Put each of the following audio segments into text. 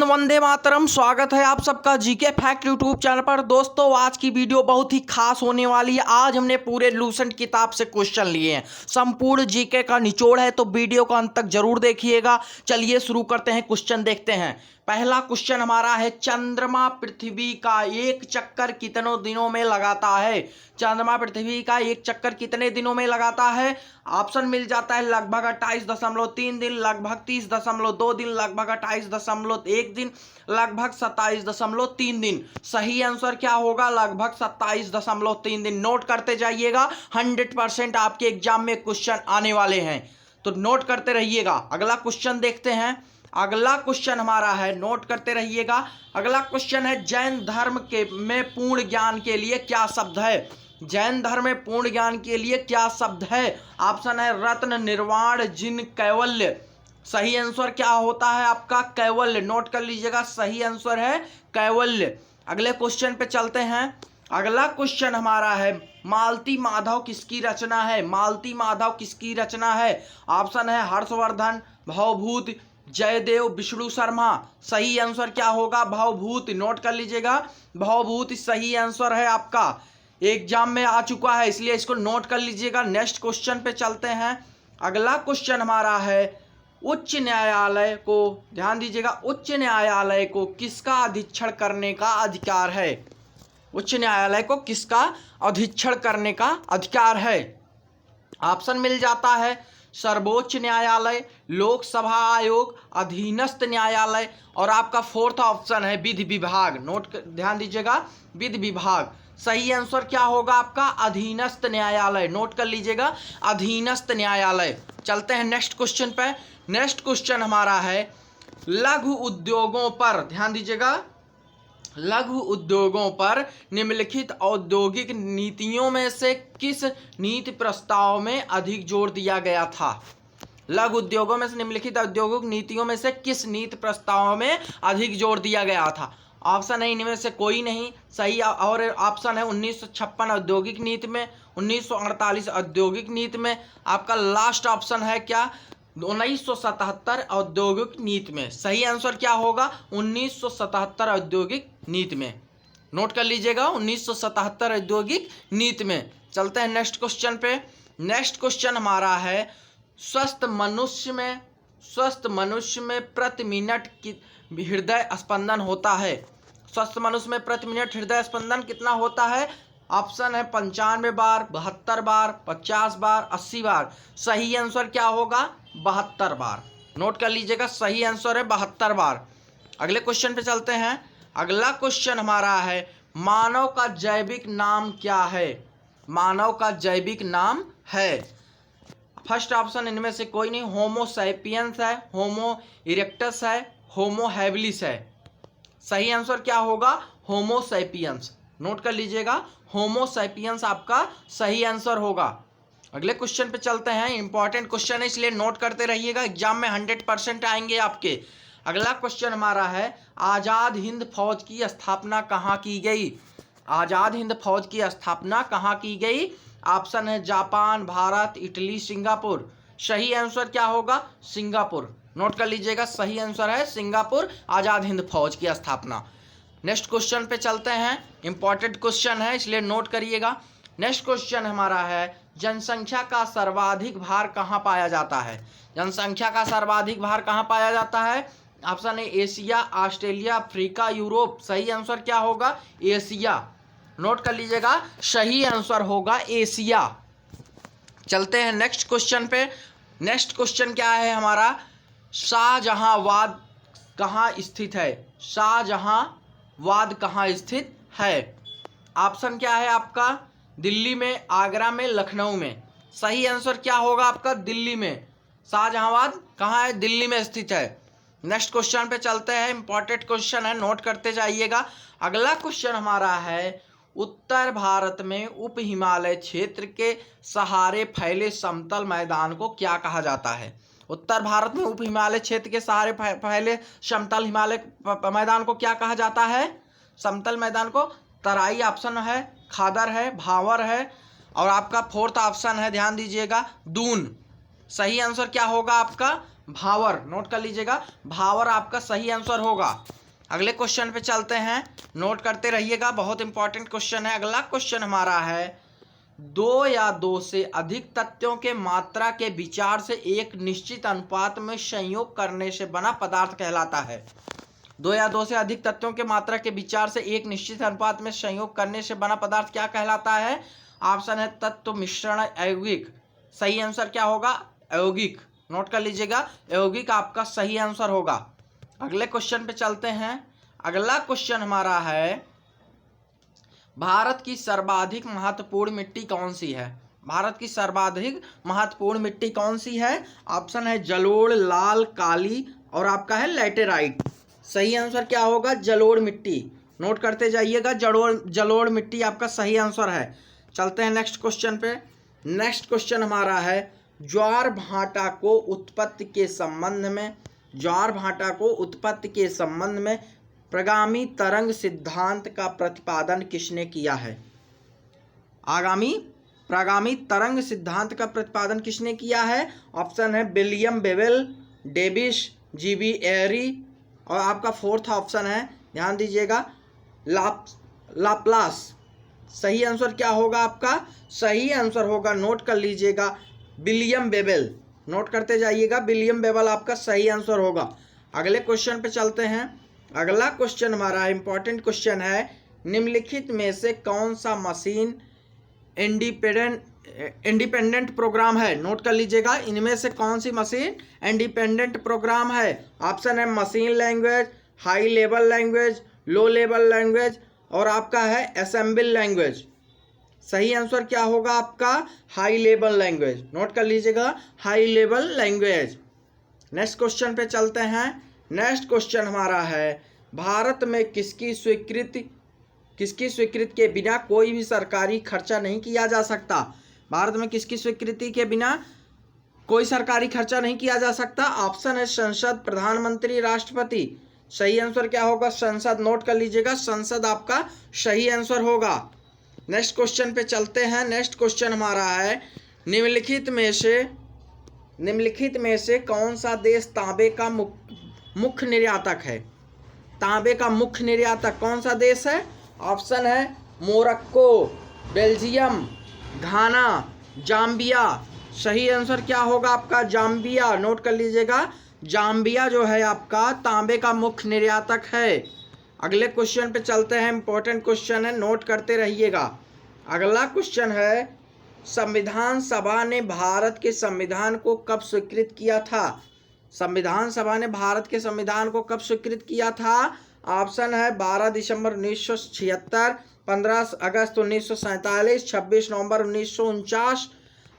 हिंद, वंदे मातरम। स्वागत है आप सबका जीके फैक्ट यूट्यूब चैनल पर। दोस्तों, आज की वीडियो बहुत ही खास होने वाली है। आज हमने पूरे लूसेंट किताब से क्वेश्चन लिए हैं, संपूर्ण जीके का निचोड़ है, तो वीडियो को अंत तक जरूर देखिएगा। चलिए शुरू करते हैं, क्वेश्चन देखते हैं। पहला क्वेश्चन हमारा है, चंद्रमा पृथ्वी का एक चक्कर कितने दिनों में लगाता है? चंद्रमा पृथ्वी का एक चक्कर कितने दिनों में लगाता है? ऑप्शन मिल जाता है लगभग 28.3 दिन, लगभग 30.2 दिन, लगभग 28.1 दिन, लगभग 27.3 दिन। सही आंसर क्या होगा? लगभग 27.3 दिन। नोट करते जाइएगा, 100% आपके एग्जाम में क्वेश्चन आने वाले हैं, तो नोट करते रहिएगा। अगला क्वेश्चन देखते हैं। अगला क्वेश्चन हमारा है, नोट करते रहिएगा। अगला क्वेश्चन है, जैन धर्म के में पूर्ण ज्ञान के लिए क्या शब्द है? जैन धर्म में पूर्ण ज्ञान के लिए क्या शब्द है? ऑप्शन है रत्न, निर्वाण, जिन, कैवल्य। सही आंसर क्या होता है आपका? कैवल्य। नोट कर लीजिएगा, सही आंसर है कैवल्य। अगले क्वेश्चन पे चलते हैं। अगला क्वेश्चन हमारा है, मालती माधव किसकी रचना है? मालती माधव किसकी रचना है? ऑप्शन है हर्षवर्धन, भवभूत, जयदेव, विष्णु शर्मा। सही आंसर क्या होगा? भवभूत। नोट कर लीजिएगा, भवभूत सही आंसर है आपका। एग्जाम में आ चुका है, इसलिए इसको नोट कर लीजिएगा। नेक्स्ट क्वेश्चन पे चलते हैं। अगला क्वेश्चन हमारा है, उच्च न्यायालय को, ध्यान दीजिएगा, उच्च न्यायालय को किसका अधीक्षण करने का अधिकार है? उच्च न्यायालय को किसका अधीक्षण करने का अधिकार है? ऑप्शन मिल जाता है सर्वोच्च न्यायालय, लोकसभा आयोग, अधीनस्थ न्यायालय, और आपका फोर्थ ऑप्शन है विधि विभाग। ध्यान दीजिएगा, विधि विभाग। सही आंसर क्या होगा आपका? अधीनस्थ न्यायालय। नोट कर लीजिएगा, अधीनस्थ न्यायालय। चलते हैं नेक्स्ट क्वेश्चन पे। नेक्स्ट क्वेश्चन हमारा है, लघु उद्योगों पर, ध्यान दीजिएगा, लघु उद्योगों पर निम्नलिखित औद्योगिक नीतियों में से किस नीति प्रस्ताव में अधिक जोर दिया गया था? लघु उद्योगों में से निम्नलिखित औद्योगिक नीतियों में से किस नीति प्रस्ताव में अधिक जोर दिया गया था? ऑप्शन है इनमें से कोई नहीं। सही और ऑप्शन है 1956 औद्योगिक नीति में, 1948 औद्योगिक नीति में, आपका लास्ट ऑप्शन है क्या? 1977 औद्योगिक नीति में। सही आंसर क्या होगा? 1977 औद्योगिक नीति में। नोट कर लीजिएगा, 1977 औद्योगिक नीति में। चलते हैं नेक्स्ट क्वेश्चन पे। नेक्स्ट क्वेश्चन हमारा है, स्वस्थ मनुष्य में प्रति मिनट हृदय स्पंदन होता है? स्वस्थ मनुष्य में प्रति मिनट हृदय स्पंदन कितना होता है? ऑप्शन है 95 बार, 72 बार, 50 बार, 80 बार। सही आंसर क्या होगा? 72 बार। नोट कर लीजिएगा, सही आंसर है 72 बार। अगले क्वेश्चन पे चलते हैं। अगला क्वेश्चन हमारा है, मानव का जैविक नाम क्या है? मानव का जैविक नाम है, फर्स्ट ऑप्शन इनमें से कोई नहीं, होमो सैपियंस है, होमो इरेक्टस है, होमो हैबिलिस है। सही आंसर क्या होगा? Homo sapiens. नोट कर लीजिएगा, होमो सैपियंस आपका सही आंसर होगा। अगले क्वेश्चन पे चलते हैं। इंपॉर्टेंट क्वेश्चन है, इसलिए नोट करते रहिएगा, एग्जाम में 100% आएंगे आपके। अगला क्वेश्चन हमारा है, आज़ाद हिंद फौज की स्थापना कहाँ की गई? आज़ाद हिंद फौज की स्थापना कहाँ की गई? ऑप्शन है जापान, भारत, इटली, सिंगापुर। सही आंसर क्या होगा? सिंगापुर। नोट कर लीजिएगा, सही आंसर है सिंगापुर, आज़ाद हिंद फौज की स्थापना। नेक्स्ट क्वेश्चन पे चलते हैं। इंपॉर्टेंट क्वेश्चन है, इसलिए नोट करिएगा। नेक्स्ट क्वेश्चन हमारा है, जनसंख्या का सर्वाधिक भार कहाँ पाया जाता है? जनसंख्या का सर्वाधिक भार कहाँ पाया जाता है? ऑप्शन है एशिया, ऑस्ट्रेलिया, अफ्रीका, यूरोप। सही आंसर क्या होगा? एशिया। नोट कर लीजिएगा, सही आंसर होगा एशिया। चलते हैं नेक्स्ट क्वेश्चन पे। नेक्स्ट क्वेश्चन क्या है हमारा, शाहजहांवाद कहाँ स्थित है? शाहजहांवाद कहाँ स्थित है? ऑप्शन क्या है आपका? दिल्ली में, आगरा में, लखनऊ में। सही आंसर क्या होगा आपका? दिल्ली में। शाहजहांवाद कहाँ है? दिल्ली में स्थित है। नेक्स्ट क्वेश्चन पे चलते हैं। इंपॉर्टेंट क्वेश्चन है, नोट करते जाइएगा। अगला क्वेश्चन हमारा है, उत्तर भारत में उप हिमालय क्षेत्र के सहारे फैले समतल मैदान को क्या कहा जाता है? उत्तर भारत में उप हिमालय क्षेत्र के सहारे फैले समतल हिमालय मैदान को क्या कहा जाता है? समतल मैदान को तराई ऑप्शन है, खादर है, भावर है, और आपका फोर्थ ऑप्शन है, ध्यान दीजिएगा, दून। सही आंसर क्या होगा आपका? भावर। नोट कर लीजिएगा, भावर आपका सही आंसर होगा। अगले क्वेश्चन पे चलते हैं, नोट करते रहिएगा, बहुत इंपॉर्टेंट क्वेश्चन है। अगला क्वेश्चन हमारा है, दो या दो से अधिक तत्वों के मात्रा के विचार से एक निश्चित अनुपात में संयोग करने से बना पदार्थ कहलाता है। दो या दो से अधिक तत्वों के मात्रा के विचार से एक निश्चित अनुपात में संयोग करने से बना पदार्थ क्या कहलाता है? ऑप्शन है तत्व, मिश्रण, अयौगिक। सही आंसर क्या होगा? अयौगिक। नोट कर लीजिएगा, अयौगिक आपका सही आंसर होगा। अगले क्वेश्चन पे चलते हैं। अगला क्वेश्चन हमारा है, भारत की सर्वाधिक महत्वपूर्ण मिट्टी कौन सी है? भारत की सर्वाधिक महत्वपूर्ण मिट्टी कौन सी है? ऑप्शन है जलोढ़, लाल, काली और आपका है लैटेराइट। सही आंसर क्या होगा? जलोढ़ मिट्टी। नोट करते जाइएगा, जलोढ़ मिट्टी आपका सही आंसर है। चलते हैं नेक्स्ट क्वेश्चन पे। नेक्स्ट क्वेश्चन हमारा है, ज्वार भाटा को उत्पत्ति के संबंध में, ज्वार भाटा को उत्पत्ति के संबंध में प्रगामी तरंग सिद्धांत का प्रतिपादन किसने किया है? प्रगामी तरंग सिद्धांत का प्रतिपादन किसने किया है? ऑप्शन है विलियम बेबल, डेविस, जीबी एरी और आपका फोर्थ ऑप्शन है, ध्यान दीजिएगा, लाप्लास। सही आंसर क्या होगा आपका? सही आंसर होगा, नोट कर लीजिएगा, विलियम बेबल। नोट करते जाइएगा, विलियम बेबल आपका सही आंसर होगा। अगले क्वेश्चन पे चलते हैं। अगला क्वेश्चन हमारा इंपॉर्टेंट क्वेश्चन है, निम्नलिखित में से कौन सा मशीन इंडिपेंडेंट प्रोग्राम है? नोट कर लीजिएगा, इनमें से कौन सी मशीन इंडिपेंडेंट प्रोग्राम है? ऑप्शन है machine language, high level language, low level language और आपका है असेंबल लैंग्वेज। सही आंसर क्या होगा आपका? High level language. नोट कर लीजिएगा, high level language. Next question पे चलते हैं। नेक्स्ट क्वेश्चन हमारा है, भारत में किसकी स्वीकृति के बिना कोई भी सरकारी खर्चा नहीं किया जा सकता? भारत में किसकी स्वीकृति के बिना कोई सरकारी खर्चा नहीं किया जा सकता? ऑप्शन है संसद, प्रधानमंत्री, राष्ट्रपति। सही आंसर क्या होगा? संसद। नोट कर लीजिएगा, संसद आपका सही आंसर होगा। नेक्स्ट क्वेश्चन पे चलते हैं। नेक्स्ट क्वेश्चन हमारा है, निम्नलिखित में से कौन सा देश तांबे का मुख्य निर्यातक है? तांबे का मुख्य निर्यातक कौन सा देश है? ऑप्शन है मोरक्को, बेल्जियम, घाना, जाम्बिया। सही आंसर क्या होगा आपका? जाम्बिया। नोट कर लीजिएगा, जाम्बिया जो है आपका तांबे का मुख्य निर्यातक है। अगले क्वेश्चन पे चलते हैं, इंपॉर्टेंट क्वेश्चन है, नोट करते रहिएगा। अगला क्वेश्चन है, संविधान सभा ने भारत के संविधान को कब स्वीकृत किया था? संविधान सभा ने भारत के संविधान को कब स्वीकृत किया था? ऑप्शन है 12 दिसंबर 1976, 15 अगस्त 1947, 26 नवंबर 1949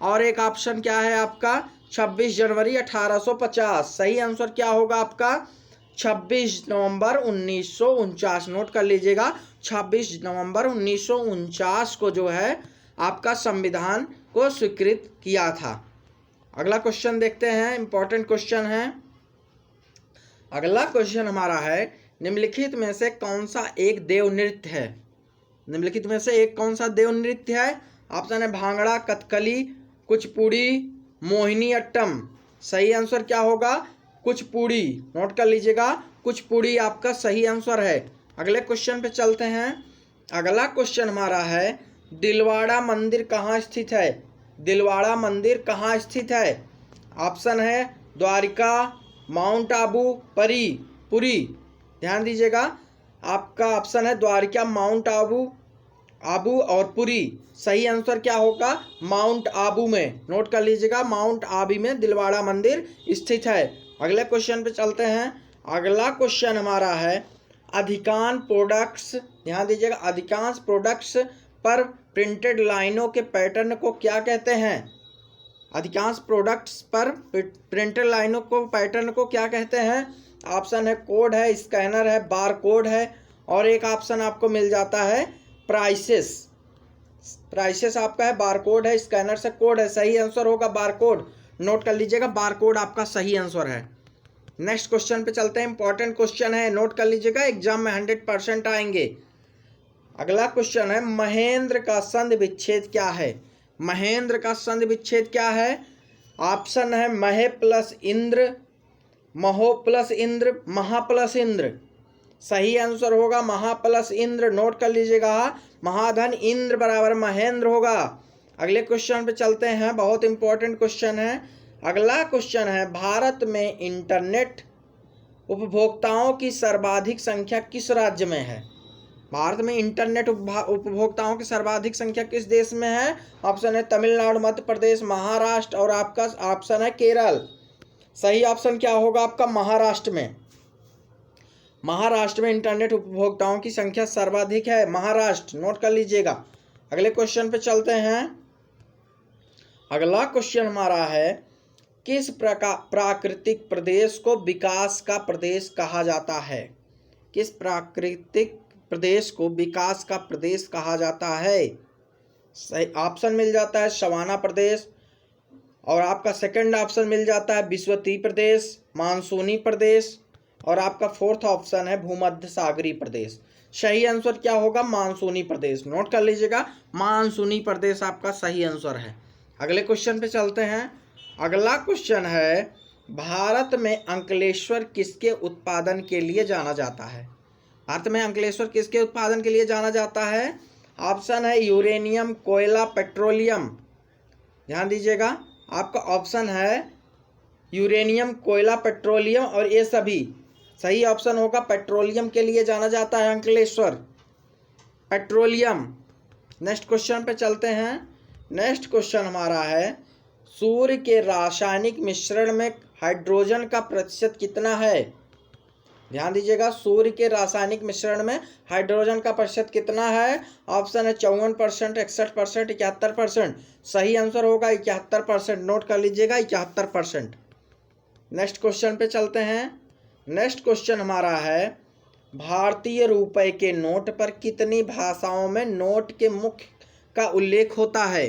और एक ऑप्शन क्या है आपका? 26 जनवरी 1850। सही आंसर क्या होगा आपका? 26 नवंबर 1949। नोट कर लीजिएगा, 26 नवंबर 1949 को जो है आपका संविधान को स्वीकृत किया था। अगला क्वेश्चन देखते हैं, इंपॉर्टेंट क्वेश्चन है। अगला क्वेश्चन हमारा है, निम्नलिखित में से कौन सा एक देव नृत्य है? निम्नलिखित में से एक कौन सा देव नृत्य है? ऑप्शन है भांगड़ा, कथकली, कुचिपुड़ी, मोहिनी अट्टम। सही आंसर क्या होगा? कुचिपुड़ी। नोट कर लीजिएगा, कुचिपुड़ी आपका सही आंसर है। अगले क्वेश्चन पे चलते हैं। अगला क्वेश्चन हमारा है, दिलवाड़ा मंदिर कहाँ स्थित है? दिलवाड़ा मंदिर कहाँ स्थित है? ऑप्शन है द्वारिका, माउंट आबू, पुरी। ध्यान दीजिएगा, आपका ऑप्शन है द्वारिका, माउंट आबू और पुरी। सही आंसर क्या होगा? माउंट आबू में। नोट कर लीजिएगा, माउंट आबू में दिलवाड़ा मंदिर स्थित है। अगले क्वेश्चन पे चलते हैं। अगला क्वेश्चन हमारा है, अधिकांश प्रोडक्ट्स, ध्यान दीजिएगा, अधिकांश प्रोडक्ट्स पर प्रिंटेड लाइनों के पैटर्न को क्या कहते हैं? अधिकांश प्रोडक्ट्स पर प्रिंटेड लाइनों को पैटर्न को क्या कहते हैं? ऑप्शन है कोड है, स्कैनर है, बार कोड है और एक ऑप्शन आपको मिल जाता है प्राइसेस आपका है, बार कोड है, स्कैनर से कोड है। सही आंसर होगा बार कोड। नोट कर लीजिएगा, बार कोड आपका सही आंसर है। नेक्स्ट क्वेश्चन पे चलते हैं, इंपॉर्टेंट क्वेश्चन है, नोट कर लीजिएगा, एग्जाम में 100% आएंगे। अगला क्वेश्चन है, महेंद्र का संधि विच्छेद क्या है? महेंद्र का संधि विच्छेद क्या है? ऑप्शन है महे प्लस इंद्र, महो प्लस इंद्र, महा प्लस इंद्र। सही आंसर होगा महा प्लस इंद्र। नोट कर लीजिएगा, महाधन इंद्र बराबर महेंद्र होगा। अगले क्वेश्चन पे चलते हैं, बहुत इंपॉर्टेंट क्वेश्चन है। अगला क्वेश्चन है, भारत में इंटरनेट उपभोक्ताओं की सर्वाधिक संख्या किस राज्य में है? भारत में इंटरनेट उपभोक्ताओं की सर्वाधिक संख्या किस देश में है? ऑप्शन है तमिलनाडु, मध्य प्रदेश, महाराष्ट्र और आपका ऑप्शन है केरल। सही ऑप्शन क्या होगा आपका? महाराष्ट्र में। महाराष्ट्र में इंटरनेट उपभोक्ताओं की संख्या सर्वाधिक है, महाराष्ट्र। नोट कर लीजिएगा। अगले क्वेश्चन पे चलते हैं। अगला क्वेश्चन हमारा है, किस प्राकृतिक प्रदेश को विकास का प्रदेश कहा जाता है? किस प्राकृतिक प्रदेश को विकास का प्रदेश कहा जाता है? सही ऑप्शन मिल जाता है सवाना प्रदेश, और आपका सेकंड ऑप्शन मिल जाता है विश्वतीय प्रदेश, मानसूनी प्रदेश, और आपका फोर्थ ऑप्शन है भूमध्य सागरीय प्रदेश। सही आंसर क्या होगा? मानसूनी प्रदेश। नोट कर लीजिएगा, मानसूनी प्रदेश आपका सही आंसर है। अगले क्वेश्चन पे चलते हैं। अगला क्वेश्चन है, भारत में अंकलेश्वर किसके उत्पादन के लिए जाना जाता है? भारत में अंकलेश्वर किसके उत्पादन के लिए जाना जाता है? ऑप्शन है यूरेनियम, कोयला, पेट्रोलियम। ध्यान दीजिएगा, आपका ऑप्शन है यूरेनियम, कोयला, पेट्रोलियम और ये सभी। सही ऑप्शन होगा पेट्रोलियम के लिए जाना जाता है अंकलेश्वर, पेट्रोलियम। नेक्स्ट क्वेश्चन पे चलते हैं। नेक्स्ट क्वेश्चन हमारा है, सूर्य के रासायनिक मिश्रण में हाइड्रोजन का प्रतिशत कितना है? ध्यान दीजिएगा, सूर्य के रासायनिक मिश्रण में हाइड्रोजन का प्रतिशत कितना है? ऑप्शन है 54%, 61%, 71%। सही आंसर होगा 71%। नोट कर लीजिएगा 71%। नेक्स्ट क्वेश्चन पे चलते हैं। नेक्स्ट क्वेश्चन हमारा है, भारतीय रुपए के नोट पर कितनी भाषाओं में नोट के मुख्य का उल्लेख होता है?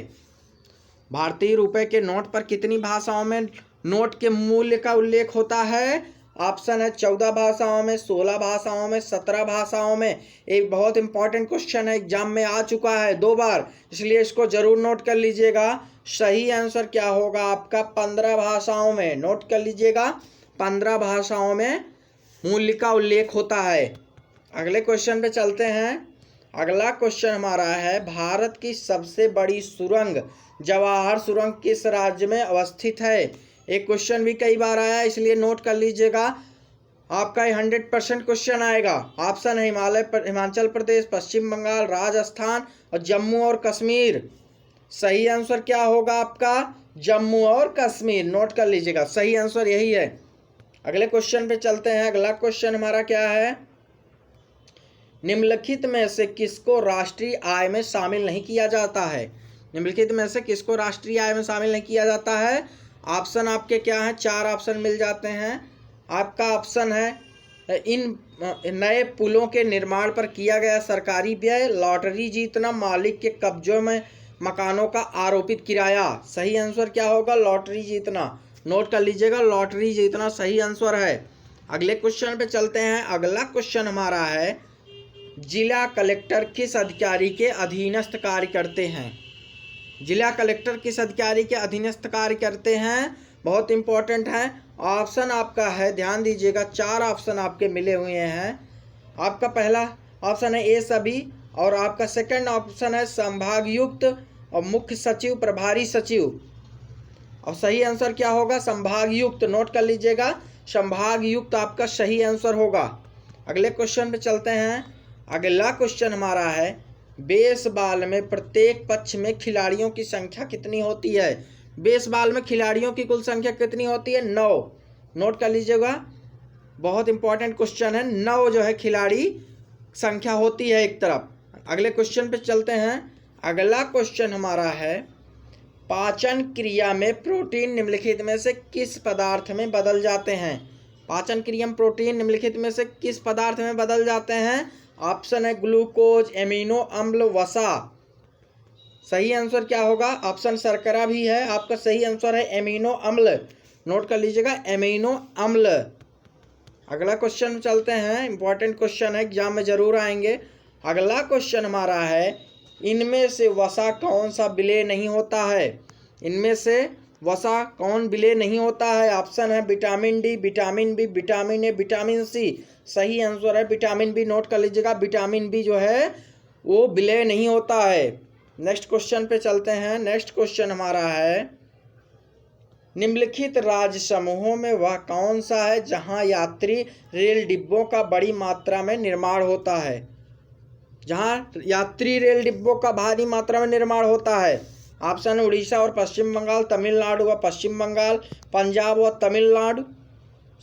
भारतीय रुपए के नोट पर कितनी भाषाओं में नोट के मूल्य का उल्लेख होता है? ऑप्शन है 14 भाषाओं में, 16 भाषाओं में, 17 भाषाओं में। एक बहुत इंपॉर्टेंट क्वेश्चन है, एग्जाम में आ चुका है 2 बार, इसलिए इसको जरूर नोट कर लीजिएगा। सही आंसर क्या होगा आपका? 15 भाषाओं में। नोट कर लीजिएगा, 15 भाषाओं में मूल्य का उल्लेख होता है। अगले क्वेश्चन पे चलते हैं। अगला क्वेश्चन हमारा है, भारत की सबसे बड़ी सुरंग जवाहर सुरंग किस राज्य में अवस्थित है? एक क्वेश्चन भी कई बार आया, इसलिए नोट कर लीजिएगा, आपका 100% क्वेश्चन आएगा। ऑप्शन है हिमाचल प्रदेश, पश्चिम बंगाल, राजस्थान और जम्मू और कश्मीर। सही आंसर क्या होगा आपका? जम्मू और कश्मीर। नोट कर लीजिएगा, सही आंसर यही है। अगले क्वेश्चन पे चलते हैं। अगला क्वेश्चन हमारा क्या है, निम्नलिखित में से किसको राष्ट्रीय आय में शामिल नहीं किया जाता है? निम्नलिखित में से किसको राष्ट्रीय आय में शामिल नहीं किया जाता है? ऑप्शन आपके क्या हैं? 4 ऑप्शन मिल जाते हैं। आपका ऑप्शन है इन नए पुलों के निर्माण पर किया गया सरकारी व्यय, लॉटरी जीतना, मालिक के कब्जों में मकानों का आरोपित किराया। सही आंसर क्या होगा? लॉटरी जीतना। नोट कर लीजिएगा, लॉटरी जीतना सही आंसर है। अगले क्वेश्चन पे चलते हैं। अगला क्वेश्चन हमारा है, जिला कलेक्टर किस अधिकारी के अधीनस्थ कार्य करते हैं? जिला कलेक्टर किस अधिकारी के अधीनस्थ कार्य करते हैं? बहुत इंपॉर्टेंट है। ऑप्शन आपका है, ध्यान दीजिएगा, 4 ऑप्शन आपके मिले हुए हैं। आपका पहला ऑप्शन है ए सभी, और आपका सेकंड ऑप्शन है संभागयुक्त और मुख्य सचिव, प्रभारी सचिव। और सही आंसर क्या होगा? संभागयुक्त। नोट कर लीजिएगा, संभागयुक्त आपका सही आंसर होगा। अगले क्वेश्चन पे चलते हैं। अगला क्वेश्चन हमारा है, बेसबॉल में प्रत्येक पक्ष में खिलाड़ियों की संख्या कितनी होती है? बेसबॉल में खिलाड़ियों की कुल संख्या कितनी होती है? 9। नोट कर लीजिएगा, बहुत इंपॉर्टेंट क्वेश्चन है। 9 जो है खिलाड़ी संख्या होती है एक तरफ। अगले क्वेश्चन पे चलते हैं। अगला क्वेश्चन हमारा है, पाचन क्रिया में प्रोटीन निम्नलिखित में से किस पदार्थ में बदल जाते हैं? पाचन क्रिया में प्रोटीन निम्नलिखित में से किस पदार्थ में बदल जाते हैं? ऑप्शन है ग्लूकोज, एमिनो अम्ल, वसा। सही आंसर क्या होगा? ऑप्शन शर्करा भी है, आपका सही आंसर है एमिनो अम्ल। नोट कर लीजिएगा, एमिनो अम्ल। अगला क्वेश्चन चलते हैं, इंपॉर्टेंट क्वेश्चन है, एग्जाम में जरूर आएंगे। अगला क्वेश्चन हमारा है, इनमें से वसा कौन सा विलेय नहीं होता है? इनमें से वसा कौन विलय नहीं होता है? ऑप्शन है vitamin D, vitamin B, vitamin A, vitamin C. सही आंसर है विटामिन बी। नोट कर लीजिएगा, विटामिन बी जो है वो विलय नहीं होता है। नेक्स्ट क्वेश्चन पे चलते हैं। नेक्स्ट क्वेश्चन हमारा है, निम्नलिखित राज्य समूहों में वह कौन सा है जहां यात्री रेल डिब्बों का बड़ी मात्रा में निर्माण होता है? जहां यात्री रेल डिब्बों का भारी मात्रा में निर्माण होता है। ऑप्शन है उड़ीसा और पश्चिम बंगाल, तमिलनाडु व पश्चिम बंगाल, पंजाब व तमिलनाडु।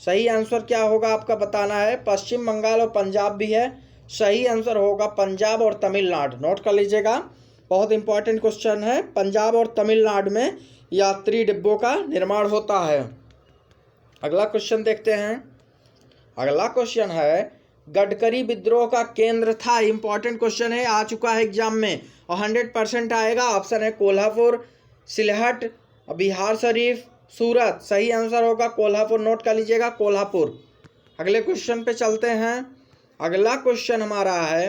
सही आंसर क्या होगा आपका बताना है। पश्चिम बंगाल और पंजाब भी है। सही आंसर होगा पंजाब और तमिलनाडु। नोट कर लीजिएगा, बहुत इंपॉर्टेंट क्वेश्चन है। पंजाब और तमिलनाडु में यात्री डिब्बों का निर्माण होता है। अगला क्वेश्चन देखते हैं। अगला क्वेश्चन है, गडकरी विद्रोह का केंद्र था। इंपॉर्टेंट क्वेश्चन है, आ चुका है एग्जाम में और 100% आएगा। ऑप्शन है कोल्हापुर, सिलहट, बिहार शरीफ, सूरत। सही आंसर होगा कोल्हापुर। नोट कर लीजिएगा, कोल्हापुर। अगले क्वेश्चन पे चलते हैं। अगला क्वेश्चन हमारा है,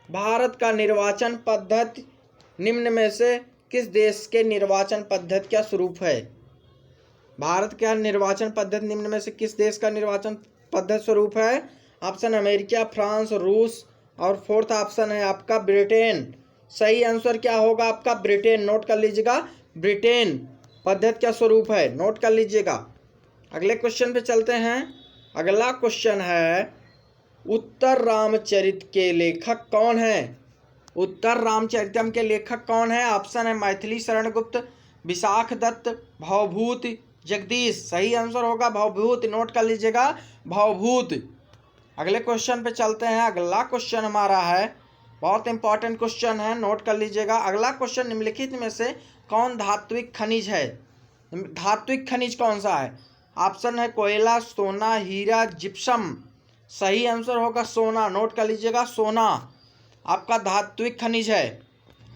भारत का निर्वाचन पद्धति निम्न में से किस देश के निर्वाचन पद्धति का स्वरूप है? भारत का निर्वाचन पद्धति निम्न में से किस देश का निर्वाचन पद्धति स्वरूप है? ऑप्शन अमेरिका, फ्रांस, रूस और फोर्थ ऑप्शन है आपका ब्रिटेन। सही आंसर क्या होगा आपका? ब्रिटेन। नोट कर लीजिएगा, ब्रिटेन पद्धति का स्वरूप है। नोट कर लीजिएगा। अगले क्वेश्चन पे चलते हैं। अगला क्वेश्चन है, उत्तर रामचरित के लेखक कौन है? उत्तर रामचरितम के लेखक कौन है? ऑप्शन है मैथिली शरण गुप्त, विशाख दत्त, भवभूति, जगदीश। सही आंसर होगा भवभूति। नोट कर लीजिएगा, भवभूति। अगले क्वेश्चन पे चलते हैं। अगला क्वेश्चन हमारा है, बहुत इंपॉर्टेंट क्वेश्चन है। नोट कर लीजिएगा। अगला क्वेश्चन, निम्नलिखित में से कौन धात्विक खनिज है? धात्विक खनिज कौन सा है? ऑप्शन है कोयला, सोना, हीरा, जिप्सम। सही आंसर होगा सोना। नोट कर लीजिएगा, सोना आपका धात्विक खनिज है।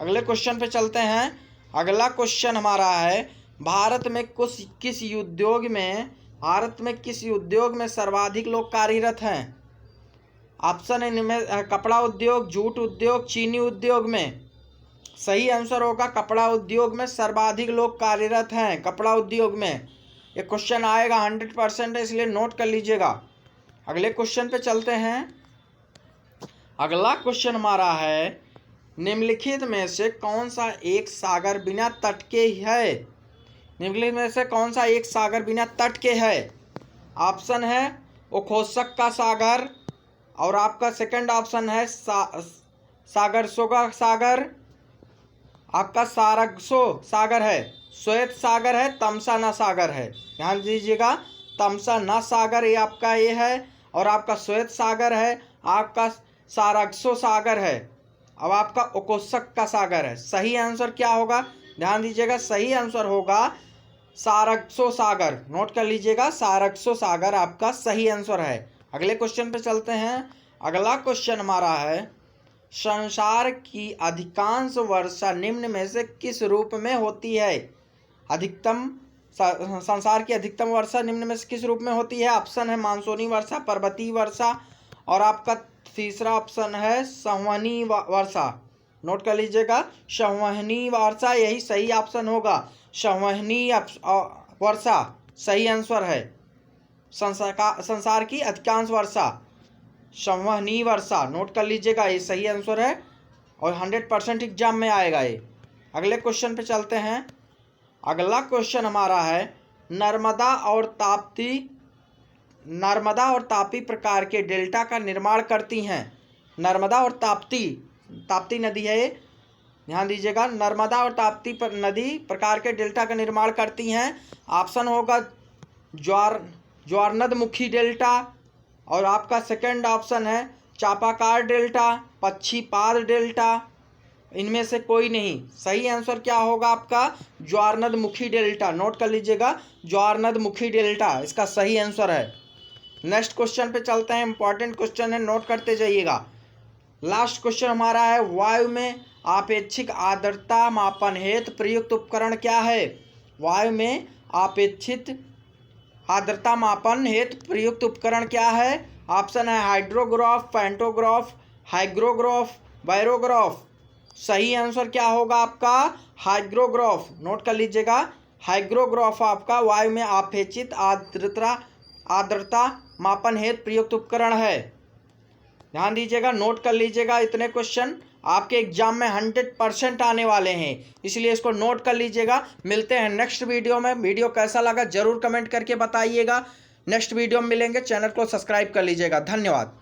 अगले क्वेश्चन पे चलते हैं। अगला क्वेश्चन हमारा है, भारत में किस उद्योग में सर्वाधिक लोग कार्यरत हैं? ऑप्शन है इनमें कपड़ा उद्योग, जूट उद्योग, चीनी उद्योग में। सही आंसर होगा कपड़ा उद्योग में सर्वाधिक लोग कार्यरत हैं। कपड़ा उद्योग में ये क्वेश्चन आएगा, 100% है, इसलिए नोट कर लीजिएगा। अगले क्वेश्चन पे चलते हैं। अगला क्वेश्चन हमारा है, निम्नलिखित में से कौन सा एक सागर बिना तट के है? निम्नलिखित में से कौन सा एक सागर बिना तट के है? ऑप्शन है ओखोत्सक का सागर और आपका सेकंड ऑप्शन है सागरसोगा सागर, आपका सारगसो सागर है, श्वेत सागर है, तमसा सागर है। ध्यान दीजिएगा, तमसा सागर ये आपका ये है और आपका श्वेत सागर है, आपका सारगसो सागर है, अब आपका ओखोत्सक का सागर है। सही आंसर क्या होगा? ध्यान दीजिएगा, सही आंसर होगा सारगसो सागर। नोट कर लीजिएगा, सारगसो सागर आपका सही आंसर है। अगले क्वेश्चन पे चलते हैं। अगला क्वेश्चन हमारा है, संसार की अधिकांश वर्षा निम्न में से किस रूप में होती है? संसार की अधिकतम वर्षा निम्न में से किस रूप में होती है? ऑप्शन है मानसूनी वर्षा, पर्वतीय वर्षा और आपका तीसरा ऑप्शन है संवहनी वर्षा। नोट कर लीजिएगा, संवहनी वर्षा यही सही ऑप्शन होगा। संवहनी वर्षा सही आंसर है। संसार की अधिकांश वर्षा संवहनी वर्षा। नोट कर लीजिएगा, ये सही आंसर है और 100% एग्जाम में आएगा ये। अगले क्वेश्चन पे चलते हैं। अगला क्वेश्चन हमारा है, नर्मदा और तापी प्रकार के डेल्टा का निर्माण करती हैं। नर्मदा और ताप्ती नदी है ये, ध्यान दीजिएगा। नर्मदा और ताप्ती नदी प्रकार के डेल्टा का निर्माण करती हैं। ऑप्शन होगा ज्वारनदमुखी डेल्टा और आपका सेकंड ऑप्शन है चापाकार डेल्टा, पक्षीपाद डेल्टा। इनमें से कोई नहीं। सही आंसर क्या होगा आपका? ज्वारनदमुखी डेल्टा। नोट कर लीजिएगा, ज्वारनदमुखी डेल्टा इसका सही आंसर है। नेक्स्ट क्वेश्चन पे चलते हैं। इंपॉर्टेंट क्वेश्चन है, नोट करते जाइएगा। लास्ट क्वेश्चन हमारा है, वायु में आपेक्षिक आर्द्रता मापन हेतु प्रयुक्त उपकरण क्या है? वायु में आपेक्षिक आर्द्रता मापन हेतु प्रयुक्त उपकरण क्या है? ऑप्शन है हाइड्रोग्राफ, पैंटोग्राफ, हाइग्रोग्राफ, बायरोग्राफ। सही आंसर क्या होगा आपका? हाइग्रोग्राफ। नोट कर लीजिएगा, हाइग्रोग्राफ आपका वायु में आपेक्षित आर्द्रता मापन हेतु प्रयुक्त उपकरण है। ध्यान दीजिएगा, नोट कर लीजिएगा, इतने क्वेश्चन आपके एग्जाम में 100% आने वाले हैं, इसलिए इसको नोट कर लीजिएगा। मिलते हैं नेक्स्ट वीडियो में। वीडियो कैसा लगा जरूर कमेंट करके बताइएगा। नेक्स्ट वीडियो में मिलेंगे। चैनल को सब्सक्राइब कर लीजिएगा। धन्यवाद।